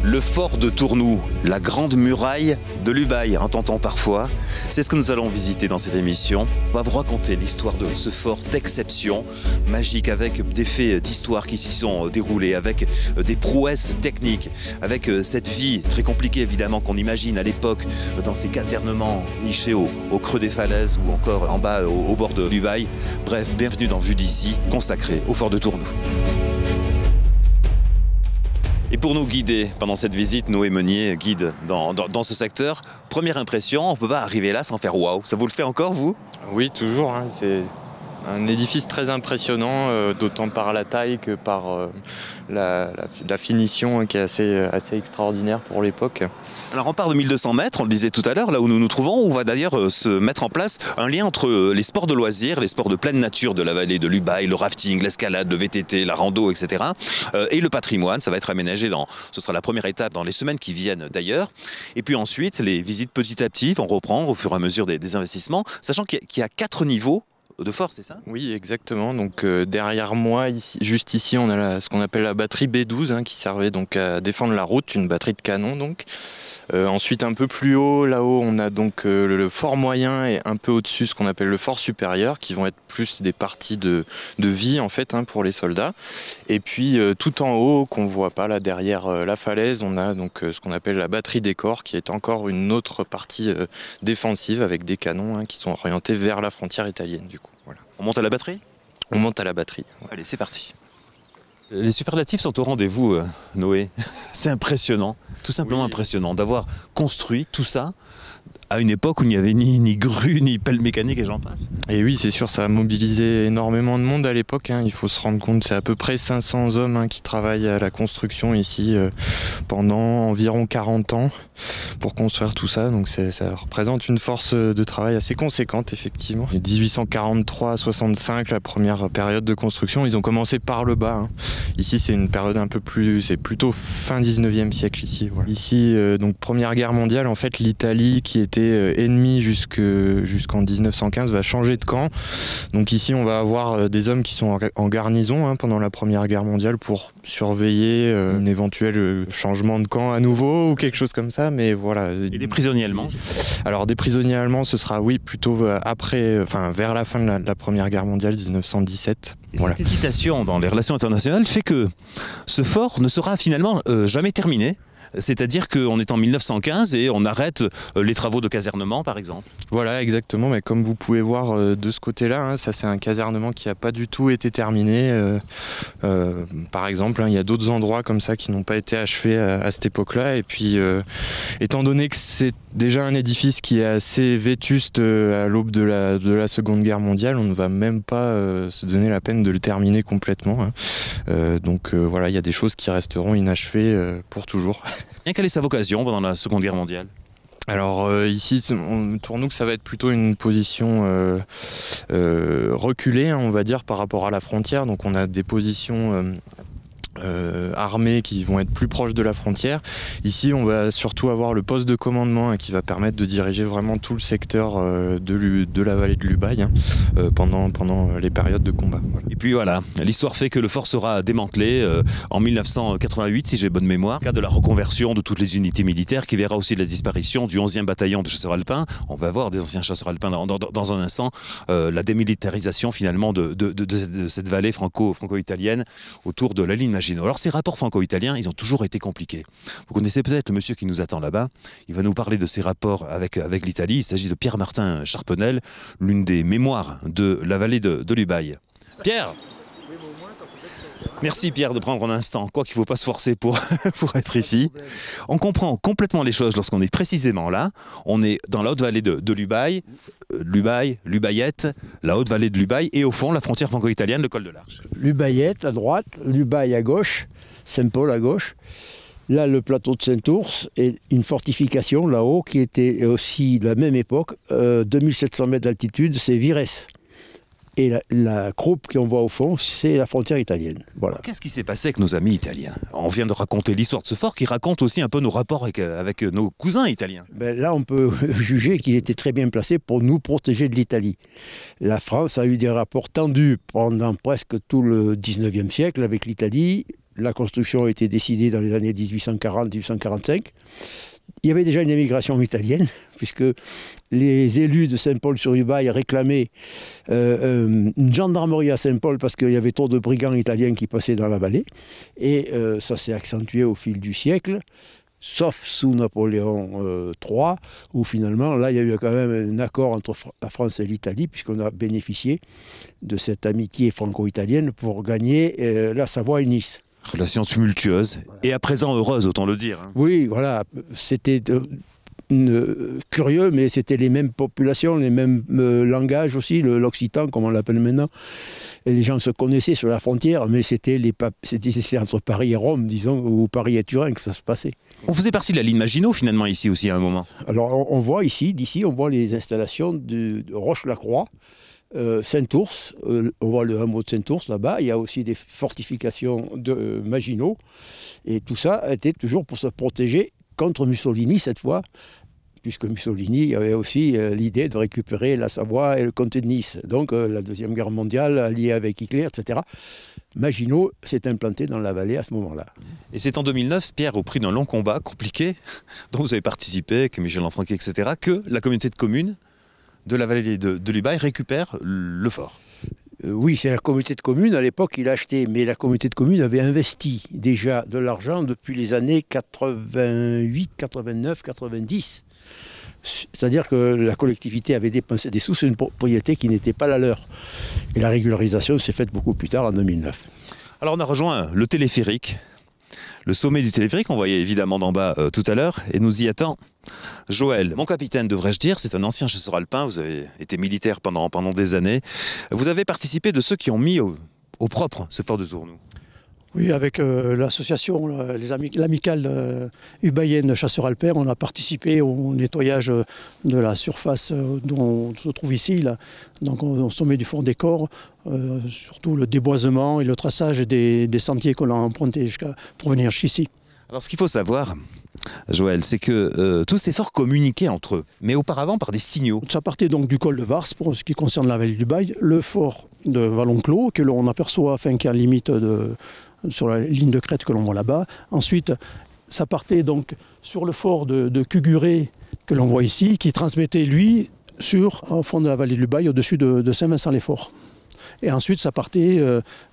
Le fort de Tournou, la grande muraille de l'Ubaye, entend-on parfois. C'est ce que nous allons visiter dans cette émission. On va vous raconter l'histoire de ce fort d'exception, magique, avec des faits d'histoire qui s'y sont déroulés, avec des prouesses techniques, avec cette vie très compliquée évidemment qu'on imagine à l'époque dans ces casernements nichés au creux des falaises ou encore en bas au bord de l'Ubaye. Bref, bienvenue dans Vue d'ici, consacré au fort de Tournou. Et pour nous guider pendant cette visite, Noé Meunier, guide dans ce secteur, première impression, on ne peut pas arriver là sans faire waouh. Ça vous le fait encore, vous? Oui, toujours. C'est un édifice très impressionnant, d'autant par la taille que par la finition qui est assez extraordinaire pour l'époque. Alors on part de 1200 mètres, on le disait tout à l'heure, là où nous nous trouvons, on va d'ailleurs se mettre en place un lien entre les sports de loisirs, les sports de pleine nature de la vallée de l'Ubaye, le rafting, l'escalade, le VTT, la rando, etc. Et le patrimoine, ça va être aménagé ce sera la première étape dans les semaines qui viennent d'ailleurs. Et puis ensuite, les visites petit à petit, on reprend au fur et à mesure des investissements, sachant qu'il y a 4 niveaux de fort, c'est ça? Oui, exactement. Donc derrière moi, juste ici, on a ce qu'on appelle la batterie B12 qui servait donc à défendre la route, une batterie de canon donc. Ensuite, un peu plus haut, là-haut, on a donc le fort moyen et un peu au-dessus ce qu'on appelle le fort supérieur, qui vont être plus des parties de vie en fait pour les soldats. Et puis tout en haut, qu'on ne voit pas là derrière la falaise, on a donc ce qu'on appelle la batterie des corps, qui est encore une autre partie défensive avec des canons qui sont orientés vers la frontière italienne du coup. Voilà. On monte à la batterie? On monte à la batterie. Ouais. Allez, c'est parti. Les superlatifs sont au rendez-vous, Noé. C'est impressionnant, tout simplement impressionnant d'avoir construit tout ça à une époque où il n'y avait ni grue, ni pelle mécanique et j'en passe. Et oui, c'est sûr, ça a mobilisé énormément de monde à l'époque. Il faut se rendre compte, c'est à peu près 500 hommes qui travaillent à la construction ici pendant environ 40 ans pour construire tout ça. Donc ça représente une force de travail assez conséquente, effectivement. Et 1843 à 65, la première période de construction, ils ont commencé par le bas. Ici, c'est une période un peu plus... C'est plutôt fin 19e siècle ici. Voilà. Ici, donc Première Guerre mondiale, en fait, l'Italie qui était ennemie jusqu'en 1915 va changer de camp. Donc ici, on va avoir des hommes qui sont en garnison pendant la Première Guerre mondiale pour surveiller un éventuel changement de camp à nouveau ou quelque chose comme ça. Mais voilà. Et des prisonniers allemands? Alors des prisonniers allemands, ce sera plutôt après, vers la fin de la Première Guerre mondiale, 1917. Et cette hésitation dans les relations internationales fait que ce fort ne sera finalement jamais terminé. C'est-à-dire qu'on est en 1915 et on arrête les travaux de casernement, par exemple. Voilà, exactement. Mais comme vous pouvez voir de ce côté-là, ça c'est un casernement qui n'a pas du tout été terminé. Par exemple, il y a d'autres endroits comme ça qui n'ont pas été achevés à cette époque-là. Et puis, étant donné que c'est déjà un édifice qui est assez vétuste à l'aube de la Seconde Guerre mondiale, on ne va même pas se donner la peine de le terminer complètement. Donc voilà, il y a des choses qui resteront inachevées pour toujours. Et quelle est sa vocation pendant la Seconde Guerre mondiale? Alors ici, pour nous, ça va être plutôt une position reculée, on va dire, par rapport à la frontière. Donc on a des positions armées qui vont être plus proches de la frontière. Ici, on va surtout avoir le poste de commandement qui va permettre de diriger vraiment tout le secteur de la vallée de l'Ubaye pendant les périodes de combat. Voilà. Et puis voilà, l'histoire fait que le fort sera démantelé en 1988, si j'ai bonne mémoire, cas de la reconversion de toutes les unités militaires qui verra aussi la disparition du 11e bataillon de chasseurs alpins. On va voir des anciens chasseurs alpins dans un instant, la démilitarisation finalement de cette vallée franco-italienne autour de la ligne Maginot. Alors ces rapports franco-italiens, ils ont toujours été compliqués. Vous connaissez peut-être le monsieur qui nous attend là-bas. Il va nous parler de ses rapports avec l'Italie. Il s'agit de Pierre-Martin Charpenel, l'une des mémoires de la vallée de l'Ubaye. Pierre! Merci Pierre de prendre un instant, quoi qu'il ne faut pas se forcer pour être ici. On comprend complètement les choses lorsqu'on est précisément là. On est dans la haute vallée de l'Ubaye, l'Ubayette, la haute vallée de l'Ubaye et au fond la frontière franco-italienne, le col de l'Arche. L'Ubayette à droite, l'Ubaye à gauche, Saint-Paul à gauche. Là, le plateau de Saint-Ours et une fortification là-haut qui était aussi de la même époque, 2700 mètres d'altitude, c'est Virès. Et la croupe qu'on voit au fond, c'est la frontière italienne. Voilà. Qu'est-ce qui s'est passé avec nos amis italiens? On vient de raconter l'histoire de ce fort qui raconte aussi un peu nos rapports avec nos cousins italiens. Ben là, on peut juger qu'il était très bien placé pour nous protéger de l'Italie. La France a eu des rapports tendus pendant presque tout le 19e siècle avec l'Italie. la construction a été décidée dans les années 1840-1845. Il y avait déjà une émigration italienne, puisque les élus de Saint-Paul-sur-Ubaye réclamaient une gendarmerie à Saint-Paul parce qu'il y avait trop de brigands italiens qui passaient dans la vallée. Et ça s'est accentué au fil du siècle, sauf sous Napoléon III, où finalement, là, il y a eu quand même un accord entre la France et l'Italie, puisqu'on a bénéficié de cette amitié franco-italienne pour gagner la Savoie et Nice. Relation tumultueuse et à présent heureuse, autant le dire. Oui, voilà, c'était curieux, mais c'était les mêmes populations, les mêmes langages aussi, l'occitan, comme on l'appelle maintenant. Et les gens se connaissaient sur la frontière, mais c'était entre Paris et Rome, disons, ou Paris et Turin que ça se passait. On faisait partie de la ligne Maginot, finalement, ici aussi, à un moment. Alors, on voit ici, d'ici, on voit les installations de Roche-la-Croix, Saint-Ours, on voit le hameau de Saint-Ours là-bas, il y a aussi des fortifications de Maginot, et tout ça était toujours pour se protéger contre Mussolini cette fois, puisque Mussolini avait aussi l'idée de récupérer la Savoie et le comté de Nice. Donc la Deuxième Guerre mondiale alliée avec Hitler, etc. Maginot s'est implanté dans la vallée à ce moment-là. Et c'est en 2009, Pierre, au prix d'un long combat compliqué, dont vous avez participé, avec Michel Lanfranchi, etc., que la communauté de communes de la vallée de l'Ubaye récupère le fort. Oui, c'est la communauté de communes. À l'époque, il a acheté, mais la communauté de communes avait investi déjà de l'argent depuis les années 88, 89, 90. C'est-à-dire que la collectivité avait dépensé des sous sur une propriété qui n'était pas la leur. Et la régularisation s'est faite beaucoup plus tard, en 2009. Alors on a rejoint le téléphérique, le sommet du téléphérique, on voyait évidemment d'en bas tout à l'heure, et nous y attend Joël, mon capitaine devrais-je dire, c'est un ancien chasseur alpin, vous avez été militaire pendant des années. Vous avez participé de ceux qui ont mis au propre ce fort de Tournou. Oui, avec l'association, l'amicale ubayenne chasseurs alpins, on a participé au nettoyage de la surface dont on se trouve ici, là. Donc au sommet du fort des Corps, surtout le déboisement et le traçage des sentiers qu'on a empruntés pour venir jusqu'ici. Alors ce qu'il faut savoir, Joël, c'est que tous ces forts communiquaient entre eux, mais auparavant par des signaux. Ça partait donc du col de Vars pour ce qui concerne la vallée du Bail, le fort de Vallon-Clos que l'on aperçoit, qui est à la limite sur la ligne de crête que l'on voit là-bas. Ensuite, ça partait donc sur le fort de Cuguré que l'on voit ici, qui transmettait lui au fond de la vallée du Bail, au-dessus de Saint-Vincent-les-Forts. Et ensuite, ça partait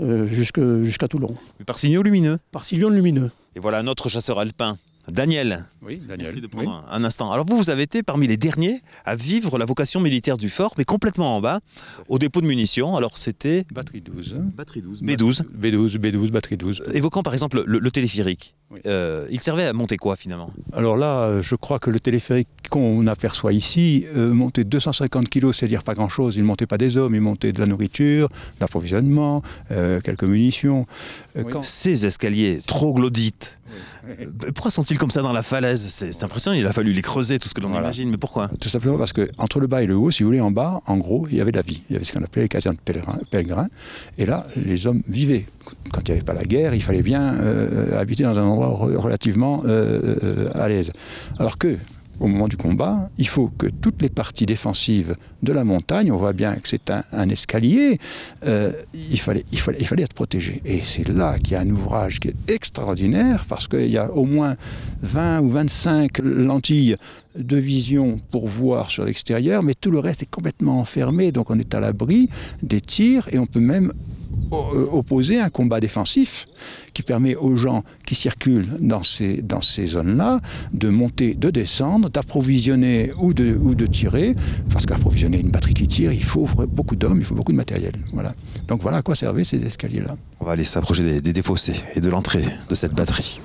jusqu'à Toulon. Par signaux lumineux. Par signaux lumineux. Et voilà notre chasseur alpin, Daniel. Oui, Daniel. Merci de prendre un instant. Alors vous avez été parmi les derniers à vivre la vocation militaire du fort, mais complètement en bas, au dépôt de munitions. Alors c'était... Batterie 12. Batterie 12. B12. B12, batterie 12. Évoquant par exemple le téléphérique. Oui. Il servait à monter quoi finalement? Alors là, je crois que le téléphérique qu'on aperçoit ici montait 250 kg, c'est-à-dire pas grand-chose. Il ne montait pas des hommes, il montait de la nourriture, de l'approvisionnement, quelques munitions. Ces escaliers troglodytes, pourquoi sont-ils comme ça dans la falaise? C'est impressionnant, il a fallu les creuser, tout ce que l'on imagine, mais pourquoi? Tout simplement parce qu'entre le bas et le haut, si vous voulez, en bas, en gros, il y avait de la vie. Il y avait ce qu'on appelait les casernes pèlerins. Et là, les hommes vivaient. Quand il n'y avait pas la guerre, il fallait bien habiter dans un endroit relativement à l'aise. Alors que, au moment du combat, il faut que toutes les parties défensives de la montagne, on voit bien que c'est un escalier, il fallait être protégé. Et c'est là qu'il y a un ouvrage qui est extraordinaire, parce qu'il y a au moins 20 ou 25 lentilles de vision pour voir sur l'extérieur, mais tout le reste est complètement enfermé, donc on est à l'abri des tirs, et on peut même opposer un combat défensif qui permet aux gens qui circulent dans ces zones-là de monter, de descendre, d'approvisionner ou de tirer, parce qu'approvisionner une batterie qui tire, il faut beaucoup d'hommes, il faut beaucoup de matériel. Voilà. Donc voilà à quoi servaient ces escaliers-là. On va aller s'approcher des fossés et de l'entrée de cette batterie.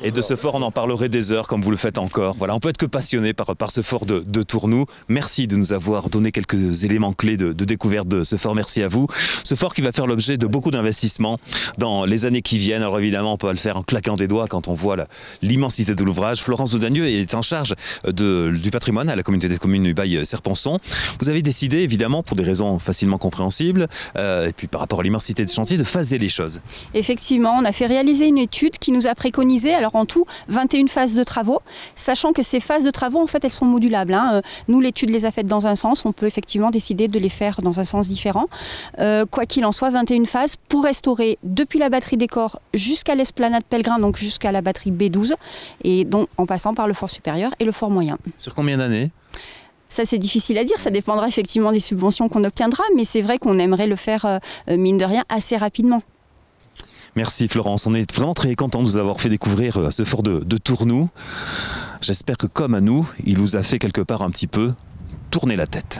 Et de ce fort, on en parlerait des heures, comme vous le faites encore. Voilà, on peut être que passionné par ce fort de Tournou. Merci de nous avoir donné quelques éléments clés de découverte de ce fort. Merci à vous. Ce fort qui va faire l'objet de beaucoup d'investissements dans les années qui viennent. Alors évidemment, on peut le faire en claquant des doigts quand on voit l'immensité de l'ouvrage. Florence Audagneux est en charge du patrimoine à la communauté des communes Ubaye-Serponçon. Vous avez décidé, évidemment, pour des raisons facilement compréhensibles, et puis par rapport à l'immensité du chantier, de phaser les choses. Effectivement, on a fait réaliser une étude qui nous a préconisé. Alors Alors en tout, 21 phases de travaux, sachant que ces phases de travaux, en fait, elles sont modulables. Nous, l'étude les a faites dans un sens, on peut effectivement décider de les faire dans un sens différent. Quoi qu'il en soit, 21 phases pour restaurer depuis la batterie des corps jusqu'à l'esplanade Pellegrin, donc jusqu'à la batterie B12, et donc en passant par le fort supérieur et le fort moyen. Sur combien d'années ? Ça, c'est difficile à dire, ça dépendra effectivement des subventions qu'on obtiendra, mais c'est vrai qu'on aimerait le faire, mine de rien, assez rapidement. Merci Florence, on est vraiment très content de vous avoir fait découvrir ce fort de Tournoux. J'espère que comme à nous, il vous a fait quelque part un petit peu tourner la tête.